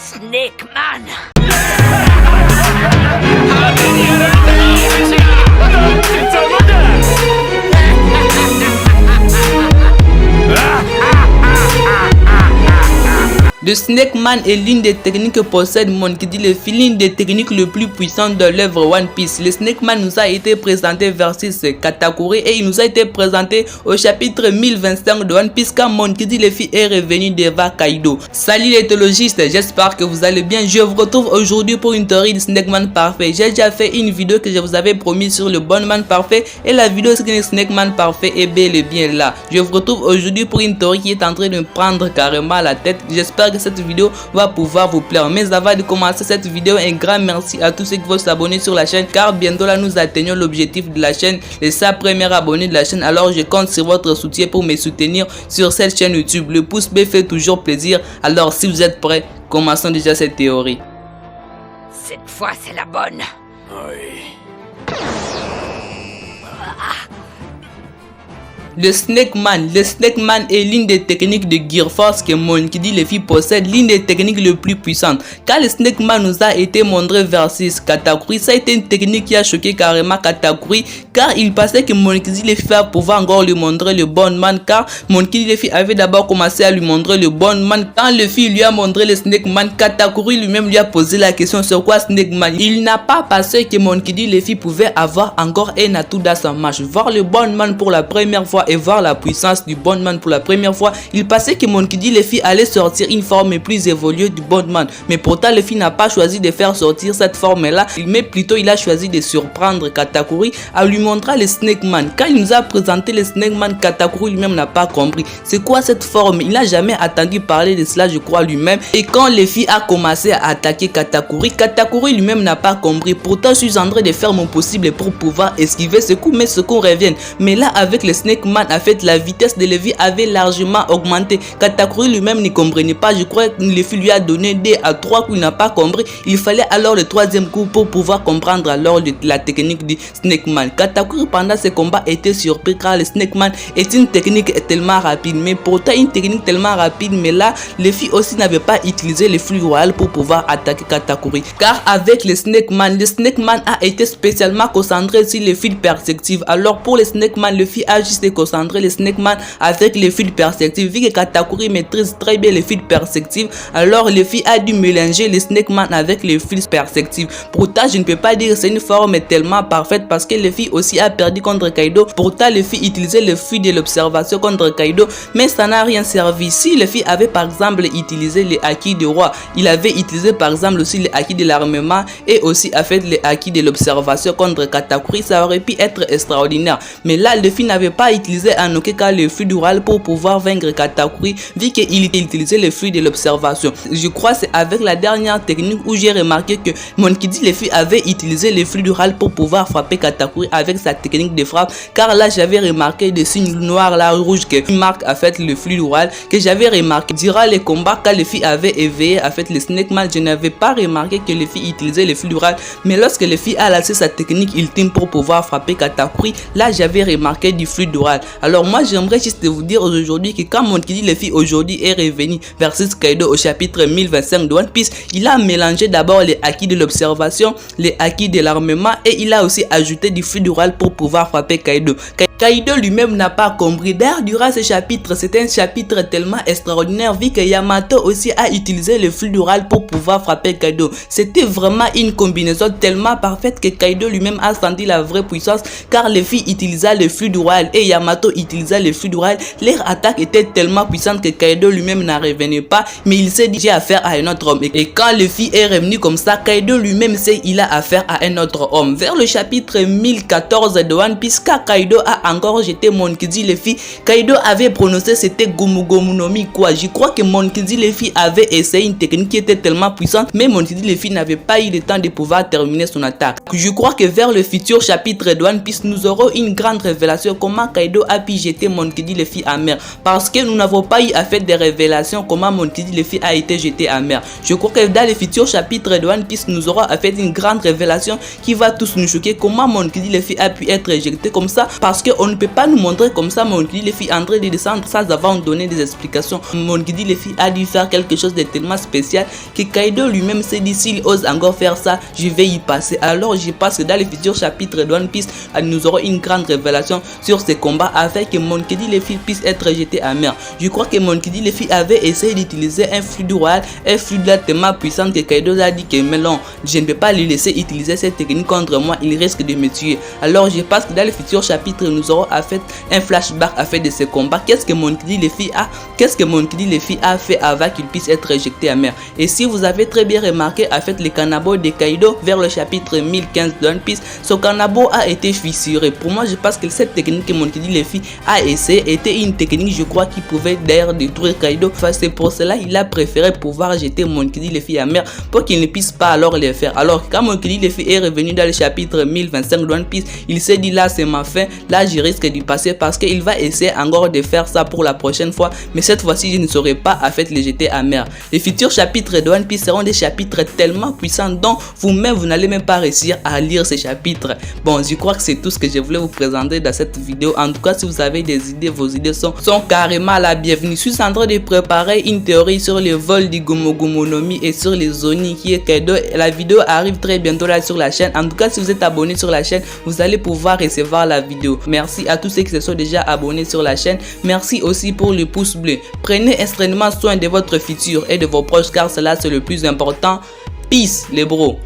Snake Man. Le Snake Man est l'une des techniques que possède Monkey D. Luffy, l'une des techniques les plus puissantes de l'œuvre One Piece. Le Snake Man nous a été présenté versus Katakuri et il nous a été présenté au chapitre 1025 de One Piece quand Monkey D. Luffy est revenu devant Kaido. Salut les théologistes, j'espère que vous allez bien. Je vous retrouve aujourd'hui pour une théorie du Snake Man parfait. J'ai déjà fait une vidéo que je vous avais promis sur le Bon Man parfait et la vidéo sur le Snake Man parfait est bel et bien là. Je vous retrouve aujourd'hui pour une théorie qui est en train de me prendre carrément la tête. J'espère que cette vidéo va pouvoir vous plaire. Mais avant de commencer cette vidéo, un grand merci à tous ceux qui vont s'abonner sur la chaîne car bientôt là nous atteignons l'objectif de la chaîne, les 100 premiers abonnés de la chaîne. Alors je compte sur votre soutien pour me soutenir sur cette chaîne YouTube. Le pouce bleu fait toujours plaisir. Alors si vous êtes prêts, commençons déjà cette théorie. Cette fois c'est la bonne. Oui. Le Snake Man est l'une des techniques de Gear Force que Monkey D. Luffy possède, l'une des techniques les plus puissantes. Quand le Snake Man nous a été montré versus Katakuri, ça a été une technique qui a choqué carrément Katakuri car il pensait que Monkey D. Luffy va pouvoir encore lui montrer le Bon Man car Monkey D. Luffy avait d'abord commencé à lui montrer le Bon Man. Quand Luffy lui a montré le Snake Man, Katakuri lui-même lui a posé la question sur quoi Snake Man. Il n'a pas pensé que Monkey D. Luffy pouvait avoir encore un atout dans sa marche. Voir le Bon Man pour la première fois et voir la puissance du Bon Man pour la première fois, il pensait que Monkey D. Luffy allait sortir une forme plus évoluée du Bon Man. Mais pourtant Luffy n'a pas choisi de faire sortir cette forme là, mais plutôt il a choisi de surprendre Katakuri à lui montrer le Snake Man. Quand il nous a présenté le Snake Man, Katakuri lui-même n'a pas compris c'est quoi cette forme. Il n'a jamais entendu parler de cela, je crois, lui-même. Et quand Luffy a commencé à attaquer Katakuri, Katakuri lui-même n'a pas compris. Pourtant je suis en train de faire mon possible pour pouvoir esquiver ce coup, mais ce coup revienne. Mais là avec le Snake Man, en fait la vitesse de Luffy avait largement augmenté. Katakuri lui-même ne comprenait pas. Je crois que Luffy lui a donné 2 à 3 coups, il n'a pas compris. Il fallait alors le 3e coup pour pouvoir comprendre alors la technique du Snake Man. Katakuri pendant ce combat était surpris car le Snake Man est une technique tellement rapide, mais pourtant une technique tellement rapide, mais là Luffy aussi n'avait pas utilisé le flux royal pour pouvoir attaquer Katakuri car avec le Snake Man a été spécialement concentré sur les fils perceptifs. Alors pour le Snake Man, Luffy a juste concentrer le Snake Man avec les fils perceptifs. Vu que Katakuri maîtrise très bien les fils perceptifs, alors Luffy a dû mélanger le Snake Man avec les fils perceptifs. Pourtant je ne peux pas dire que c'est une forme tellement parfaite parce que Luffy aussi a perdu contre Kaido. Pourtant Luffy utilisait le flux de l'observation contre Kaido, mais ça n'a rien servi. Si Luffy avait par exemple utilisé les acquis du roi, il avait utilisé par exemple aussi les acquis de l'armement et aussi a fait les acquis de l'observation contre Katakuri, ça aurait pu être extraordinaire. Mais là Luffy n'avait pas utilisé en aucun cas le flux dural pour pouvoir vaincre Katakuri vu qu'il utilisait le flux de l'observation. Je crois que c'est avec la dernière technique où j'ai remarqué que Monkey D. Luffy avait utilisé le flux dural pour pouvoir frapper Katakuri avec sa technique de frappe, car là j'avais remarqué des signes noirs là rouges que marque a fait le flux dural que j'avais remarqué durant les combats quand Luffy avait éveillé a fait le Snake Man. Je n'avais pas remarqué que Luffy utilisait le flux dural, mais lorsque Luffy a lancé sa technique ultime pour pouvoir frapper Katakuri, là j'avais remarqué du flux dural. Alors moi j'aimerais juste vous dire aujourd'hui que quand Monkey D. Luffy aujourd'hui est revenu versus Kaido au chapitre 1025 de One Piece, il a mélangé d'abord les acquis de l'observation, les acquis de l'armement et il a aussi ajouté du flux dural pour pouvoir frapper Kaido. Kaido lui-même n'a pas compris. D'ailleurs durant ce chapitre, c'était un chapitre tellement extraordinaire vu que Yamato aussi a utilisé le flux dural pour pouvoir frapper Kaido. C'était vraiment une combinaison tellement parfaite que Kaido lui-même a senti la vraie puissance car Luffy utilisa le flux dural et Yamato utilisa le flux dural. Leur attaque était tellement puissante que Kaido lui-même n'en revenait pas, mais il s'est dit j'ai affaire à un autre homme. Et quand Luffy est revenu comme ça, Kaido lui-même sait il a affaire à un autre homme. Vers le chapitre 1014 de One Piece, quand Kaido a encore jeté Monkey D. Luffy, Kaido avait prononcé c'était Gomu Gomu no Mi quoi. Je crois que Monkey D. Luffy avait essayé une technique qui était tellement puissante, mais Monkey D. Luffy n'avait pas eu le temps de pouvoir terminer son attaque. Je crois que vers le futur chapitre de One Piece, nous aurons une grande révélation comment Kaido a pu jeter Monkey D. Luffy à mer, parce que nous n'avons pas eu à faire des révélations comment Monkey D. Luffy a été jeté à mer. Je crois que dans les futurs chapitres de One Piece, nous aurons à faire une grande révélation qui va tous nous choquer, comment Monkey D. Luffy a pu être éjecté comme ça, parce que on ne peut pas nous montrer comme ça Monkey D. Luffy en train de descendre sans avoir donné des explications. Monkey D. Luffy a dû faire quelque chose de tellement spécial que Kaido lui-même s'est dit s'il ose encore faire ça, je vais y passer. Alors je pense que dans les futurs chapitres de One Piece, nous aurons une grande révélation sur ces combats afin que Monkey D. Luffy puisse être jeté à mer. Je crois que Monkey D. Luffy avait essayé d'utiliser un fluide royal, un fluide là tellement puissant que Kaido a dit que mais non, je ne peux pas lui laisser utiliser cette technique contre moi, il risque de me tuer. Alors je pense que dans les futurs chapitres, nous aurons à faire un flashback à faire de ces combats. Qu'est-ce que Monkey D. Luffy a fait avant qu'il puisse être jeté à mer. Et si vous avez très bien remarqué, à fait le canabo de Kaido vers le chapitre 1015 de One Piece, ce canabo a été fissuré. Pour moi, je pense que cette technique que Monkey D. Luffy a essayé était une technique, je crois, qui pouvait d'ailleurs détruire Kaido. Enfin, c'est pour cela il a préféré pouvoir jeter Monkey D. Luffy à mer pour qu'il ne puisse pas alors le faire. Alors quand Monkey D. Luffy est revenu dans le chapitre 1025 de One Piece, il s'est dit là c'est ma fin, là je risque d'y passer parce qu'il va essayer encore de faire ça pour la prochaine fois, mais cette fois-ci je ne saurais pas à fait les jeter à mer. Les futurs chapitres de One Piece seront des chapitres tellement puissants dont vous-même vous n'allez même pas réussir à lire ces chapitres. Bon, je crois que c'est tout ce que je voulais vous présenter dans cette vidéo. En tout cas, si vous avez des idées, vos idées sont carrément la bienvenue. Je suis en train de préparer une théorie sur le vol du Gomu Gomu no Mi et sur les Oni qui est Kaido. La vidéo arrive très bientôt là sur la chaîne. En tout cas, si vous êtes abonné sur la chaîne, vous allez pouvoir recevoir la vidéo. Merci à tous ceux qui se sont déjà abonnés sur la chaîne. Merci aussi pour le pouce bleu. Prenez extrêmement soin de votre futur et de vos proches car cela c'est le plus important. Peace les bros.